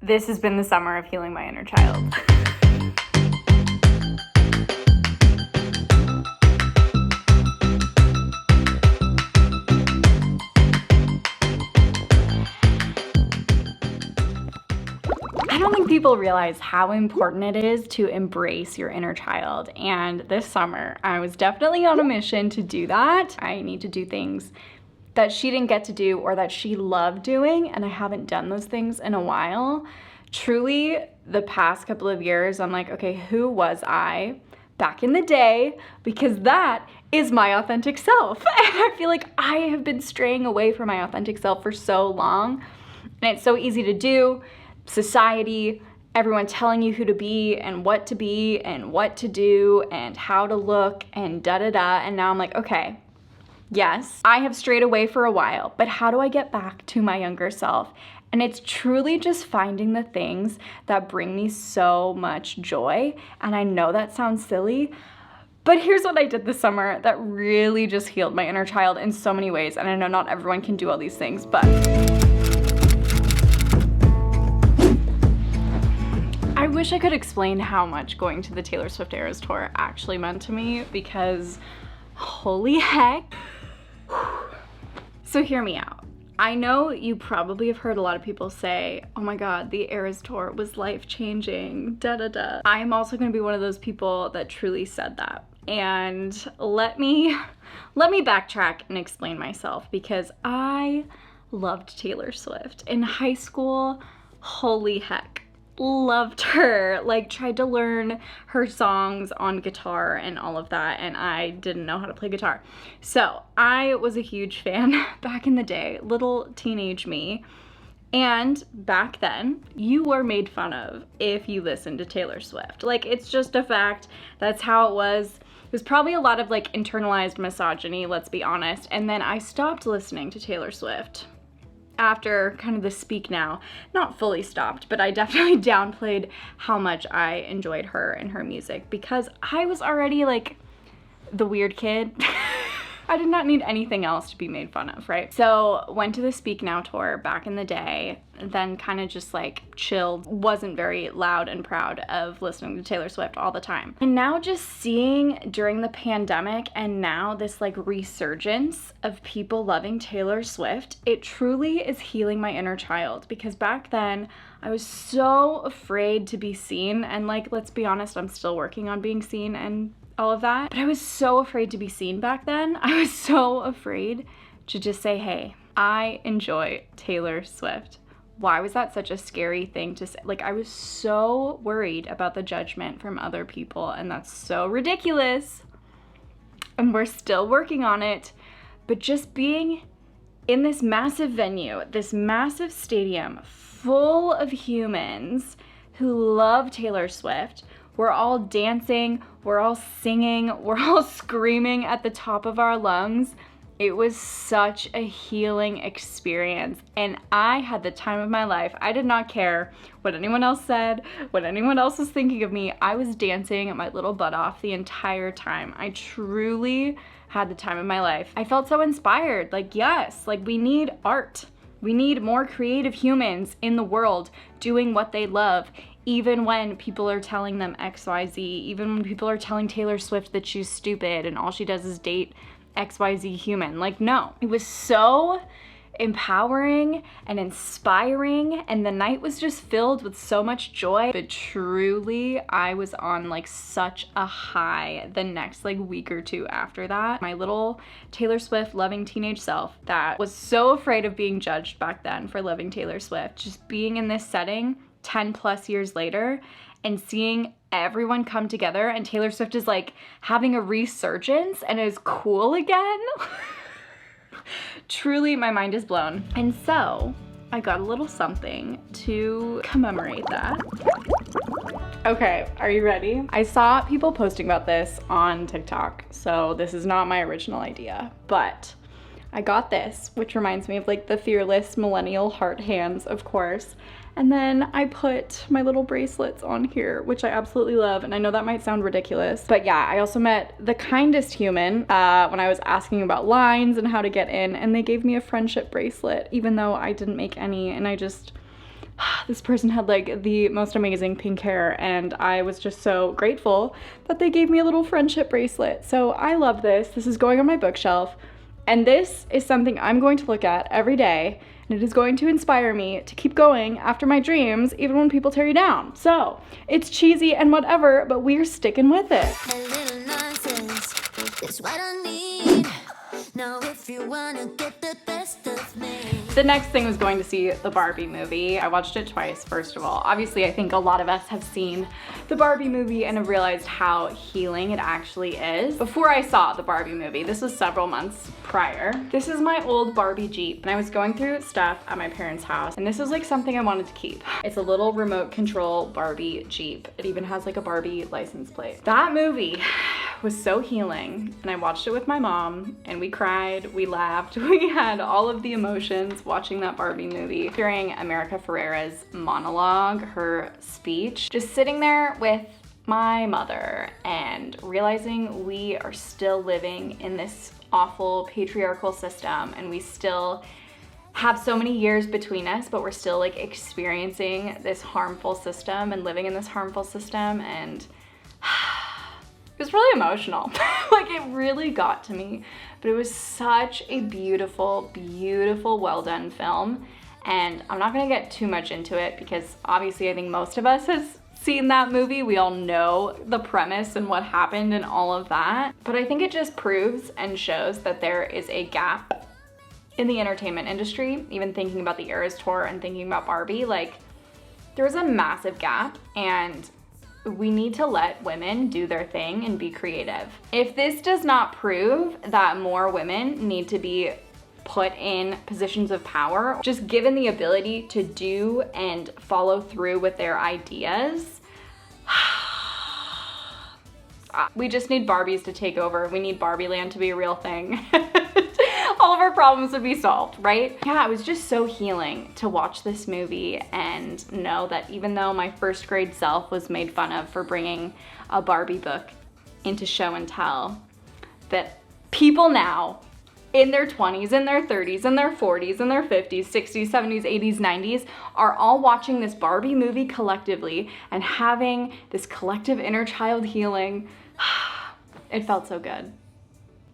This has been the summer of healing my inner child. I don't think people realize how important it is to embrace your inner child. And this summer, I was definitely on a mission to do that. I need to do things that she didn't get to do or that she loved doing, and I haven't done those things in a while. Truly, the past couple of years, I'm like, okay, who was I back in the day? Because that is my authentic self. And I feel like I have been straying away from my authentic self for so long, and it's so easy to do. Society, everyone telling you who to be and what to do and how to look and da-da-da. And now I'm like, okay, yes, I have strayed away for a while, but how do I get back to my younger self? And it's truly just finding the things that bring me so much joy. And I know that sounds silly, but here's what I did this summer that really just healed my inner child in so many ways. And I know not everyone can do all these things, but I wish I could explain how much going to the Taylor Swift Eras Tour actually meant to me, because holy heck. So hear me out. I know you probably have heard a lot of people say, oh my God, the Eras Tour was life-changing, da-da-da. I am also gonna be one of those people that truly said that. And let me backtrack and explain myself, because I loved Taylor Swift. In high school, holy heck. Loved her, like tried to learn her songs on guitar and all of that, and I didn't know how to play guitar. So I was a huge fan back in the day, little teenage me. And back then, you were made fun of if you listened to Taylor Swift. Like, it's just a fact. That's how it was. It was probably a lot of like internalized misogyny, let's be honest. And then I stopped listening to Taylor Swift after kind of the Speak Now. Not fully stopped, but I definitely downplayed how much I enjoyed her and her music, because I was already like the weird kid. I did not need anything else to be made fun of, right? So went to the Speak Now tour back in the day, then kind of just like chilled, wasn't very loud and proud of listening to Taylor Swift all the time. And now just seeing during the pandemic and now this like resurgence of people loving Taylor Swift, it truly is healing my inner child, because back then I was so afraid to be seen, and like, let's be honest, I'm still working on being seen and all of that, but I was so afraid to be seen back then. I was so afraid to just say, hey, I enjoy Taylor Swift. Why was that such a scary thing to say? Like, I was so worried about the judgment from other people, and that's so ridiculous. And we're still working on it, but just being in this massive venue, this massive stadium full of humans who love Taylor Swift. We're all dancing, we're all singing, we're all screaming at the top of our lungs. It was such a healing experience, and I had the time of my life. I did not care what anyone else said, what anyone else was thinking of me. I was dancing my little butt off the entire time. I truly had the time of my life. I felt so inspired. Like, yes, like we need art. We need more creative humans in the world doing what they love, even when people are telling them XYZ, even when people are telling Taylor Swift that she's stupid and all she does is date XYZ human. Like, no. It was so empowering and inspiring, and the night was just filled with so much joy. But truly, I was on like such a high the next like week or two after that. My little Taylor Swift loving teenage self that was so afraid of being judged back then for loving Taylor Swift, just being in this setting 10 plus years later and seeing everyone come together, and Taylor Swift is like having a resurgence and is cool again. Truly, my mind is blown. And so I got a little something to commemorate that. Okay, are you ready? I saw people posting about this on TikTok, so this is not my original idea, but I got this, which reminds me of like the fearless millennial heart hands, of course. And then I put my little bracelets on here, which I absolutely love. And I know that might sound ridiculous, but yeah, I also met the kindest human when I was asking about lines and how to get in, and they gave me a friendship bracelet, even though I didn't make any, and I just This person had like the most amazing pink hair, and I was just so grateful that they gave me a little friendship bracelet. So I love this. This is going on my bookshelf, and this is something I'm going to look at every day, and it is going to inspire me to keep going after my dreams, even when people tear you down. So it's cheesy and whatever, but we're sticking with it. A little nonsense is what I need. Now if you wanna get the best of me. The next thing was going to see the Barbie movie. I watched it twice, first of all. Obviously, I think a lot of us have seen the Barbie movie and have realized how healing it actually is. Before I saw the Barbie movie, this was several months prior. This is my old Barbie Jeep, and I was going through stuff at my parents' house, and this was like something I wanted to keep. It's a little remote control Barbie Jeep. It even has like a Barbie license plate. That movie was so healing, and I watched it with my mom, and we cried, we laughed, we had all of the emotions watching that Barbie movie. Hearing America Ferrera's monologue, her speech, just sitting there with my mother and realizing we are still living in this awful patriarchal system, and we still have so many years between us, but we're still like experiencing this harmful system and living in this harmful system, and it was really emotional. Like, it really got to me, but it was such a beautiful, beautiful, well done film. And I'm not gonna get too much into it because obviously I think most of us has seen that movie. We all know the premise and what happened and all of that. But I think it just proves and shows that there is a gap in the entertainment industry. Even thinking about the Eras Tour and thinking about Barbie, like, there's a massive gap, and we need to let women do their thing and be creative. If this does not prove that more women need to be put in positions of power, just given the ability to do and follow through with their ideas, we just need Barbies to take over. We need Barbie Land to be a real thing. All of our problems would be solved, right? Yeah, it was just so healing to watch this movie and know that even though my first grade self was made fun of for bringing a Barbie book into show and tell, that people now in their 20s, in their 30s, in their 40s, in their 50s, 60s, 70s, 80s, 90s are all watching this Barbie movie collectively and having this collective inner child healing. It felt so good.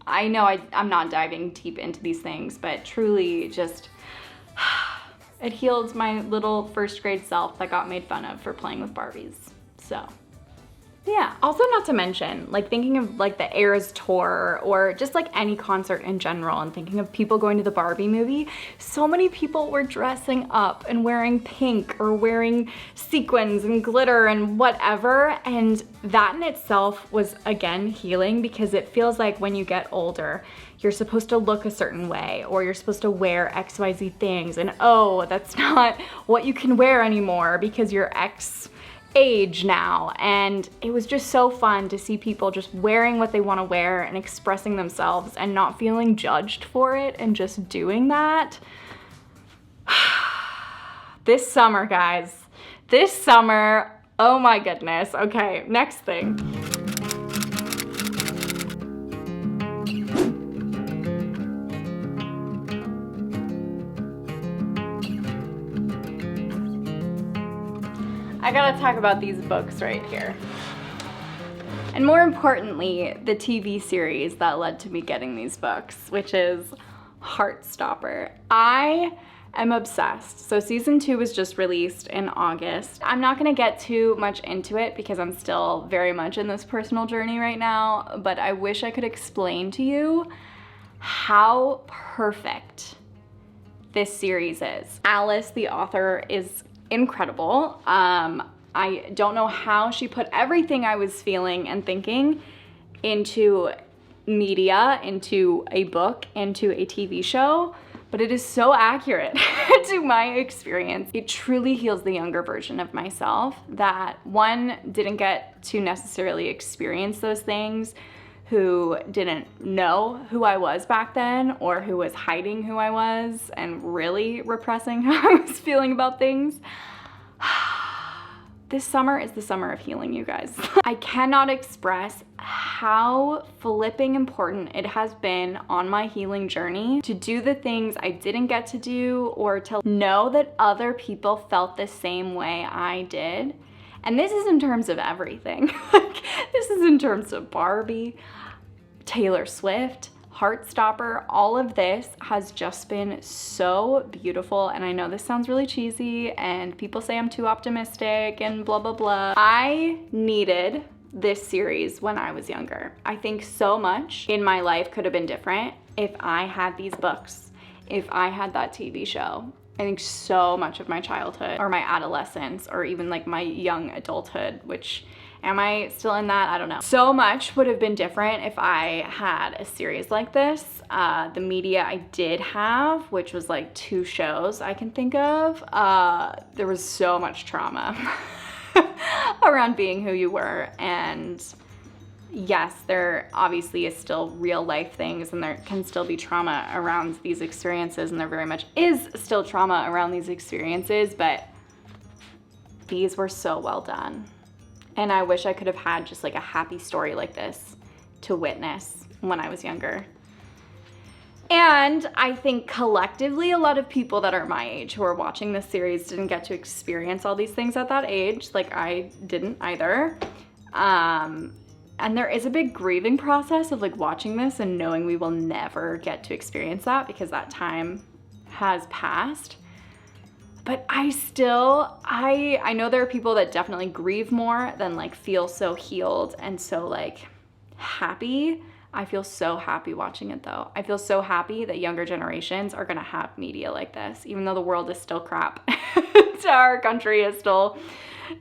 I know I'm not diving deep into these things, but truly just, it healed my little first grade self that got made fun of for playing with Barbies. So yeah, also not to mention, like, thinking of like the Eras Tour or just like any concert in general, and thinking of people going to the Barbie movie, so many people were dressing up and wearing pink or wearing sequins and glitter and whatever, and that in itself was, again, healing, because it feels like when you get older, you're supposed to look a certain way, or you're supposed to wear XYZ things, and oh, that's not what you can wear anymore because you're X age now. And it was just so fun to see people just wearing what they want to wear and expressing themselves and not feeling judged for it and just doing that. This summer, guys, this summer, oh my goodness. Okay, next thing. I gotta talk about these books right here. And more importantly, the TV series that led to me getting these books, which is Heartstopper. I am obsessed. So season 2 was just released in August. I'm not gonna get too much into it because I'm still very much in this personal journey right now, but I wish I could explain to you how perfect this series is. Alice, the author, is incredible. I don't know how she put everything I was feeling and thinking into media, into a book, into a TV show, but it is so accurate to my experience. It truly heals the younger version of myself that, one, didn't get to necessarily experience those things, who didn't know who I was back then, or who was hiding who I was and really repressing how I was feeling about things. This summer is the summer of healing, you guys. I cannot express how flipping important it has been on my healing journey to do the things I didn't get to do, or to know that other people felt the same way I did. And this is in terms of everything. This is in terms of Barbie, Taylor Swift, Heartstopper. All of this has just been so beautiful. And I know this sounds really cheesy and people say I'm too optimistic and blah, blah, blah. I needed this series when I was younger. I think so much in my life could have been different if I had these books, if I had that TV show. I think so much of my childhood or my adolescence or even like my young adulthood, which, am I still in that? I don't know. So much would have been different if I had a series like this. The media I did have, which was like 2 shows I can think of, there was so much trauma around being who you were. And yes, there obviously is still real life things and there can still be trauma around these experiences, and there very much is still trauma around these experiences, but these were so well done. And I wish I could have had just like a happy story like this to witness when I was younger. And I think collectively, a lot of people that are my age who are watching this series didn't get to experience all these things at that age. Like I didn't either. And there is a big grieving process of like watching this and knowing we will never get to experience that because that time has passed. But I still, I know there are people that definitely grieve more than like feel so healed and so like happy. I feel so happy watching it though. I feel so happy that younger generations are gonna have media like this, even though the world is still crap. Our country is still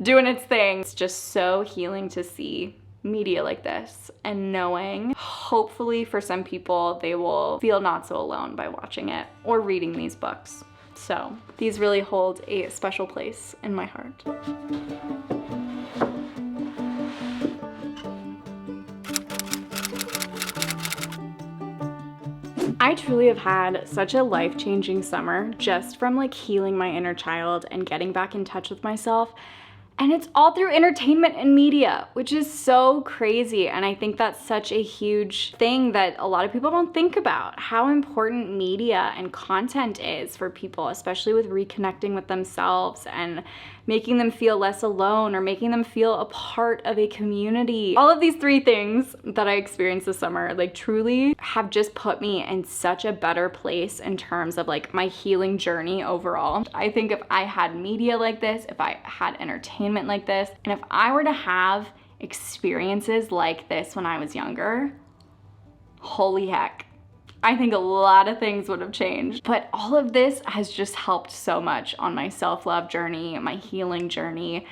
doing its thing. It's just so healing to see media like this and knowing, hopefully for some people, they will feel not so alone by watching it or reading these books. So these really hold a special place in my heart. I truly have had such a life-changing summer just from like healing my inner child and getting back in touch with myself. And it's all through entertainment and media, which is so crazy. And I think that's such a huge thing that a lot of people don't think about, how important media and content is for people, especially with reconnecting with themselves and making them feel less alone or making them feel a part of a community. All of these 3 things that I experienced this summer, like truly have just put me in such a better place in terms of like my healing journey overall. I think if I had media like this, if I had entertainment like this, and if I were to have experiences like this when I was younger, holy heck, I think a lot of things would have changed. But all of this has just helped so much on my self-love journey, my healing journey,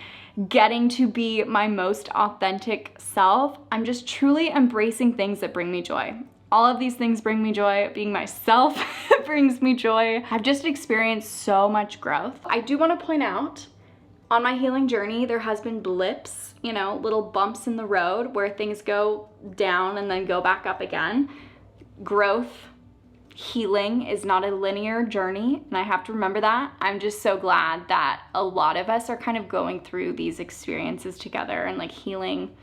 getting to be my most authentic self. I'm just truly embracing things that bring me joy. All of these things bring me joy. Being myself brings me joy. I've just experienced so much growth. I do want to point out, on my healing journey, there has been blips, you know, little bumps in the road where things go down and then go back up again. Growth, healing is not a linear journey, and I have to remember that. I'm just so glad that a lot of us are kind of going through these experiences together and like healing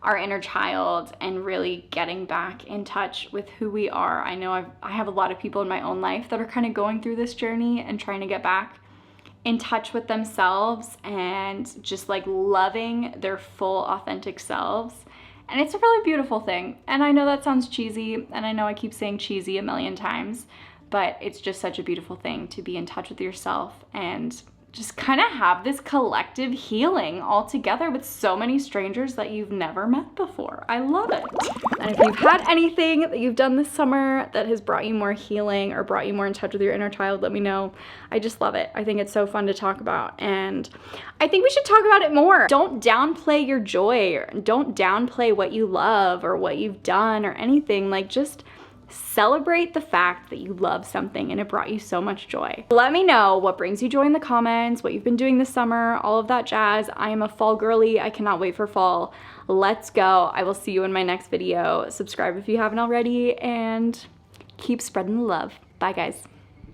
our inner child and really getting back in touch with who we are. I know I have a lot of people in my own life that are kind of going through this journey and trying to get back in touch with themselves and just like loving their full authentic selves. And it's a really beautiful thing. And I know that sounds cheesy, and I know I keep saying cheesy a million times, but it's just such a beautiful thing to be in touch with yourself and just kind of have this collective healing all together with so many strangers that you've never met before. I love it. And if you've had anything that you've done this summer that has brought you more healing or brought you more in touch with your inner child, let me know. I just love it. I think it's so fun to talk about, and I think we should talk about it more. Don't downplay your joy, or don't downplay what you love or what you've done or anything. Like, just celebrate the fact that you love something and it brought you so much joy. Let me know what brings you joy in the comments, what you've been doing this summer, all of that jazz. I am a fall girly. I cannot wait for fall. Let's go. I will see you in my next video. Subscribe if you haven't already, and keep spreading the love. Bye, guys.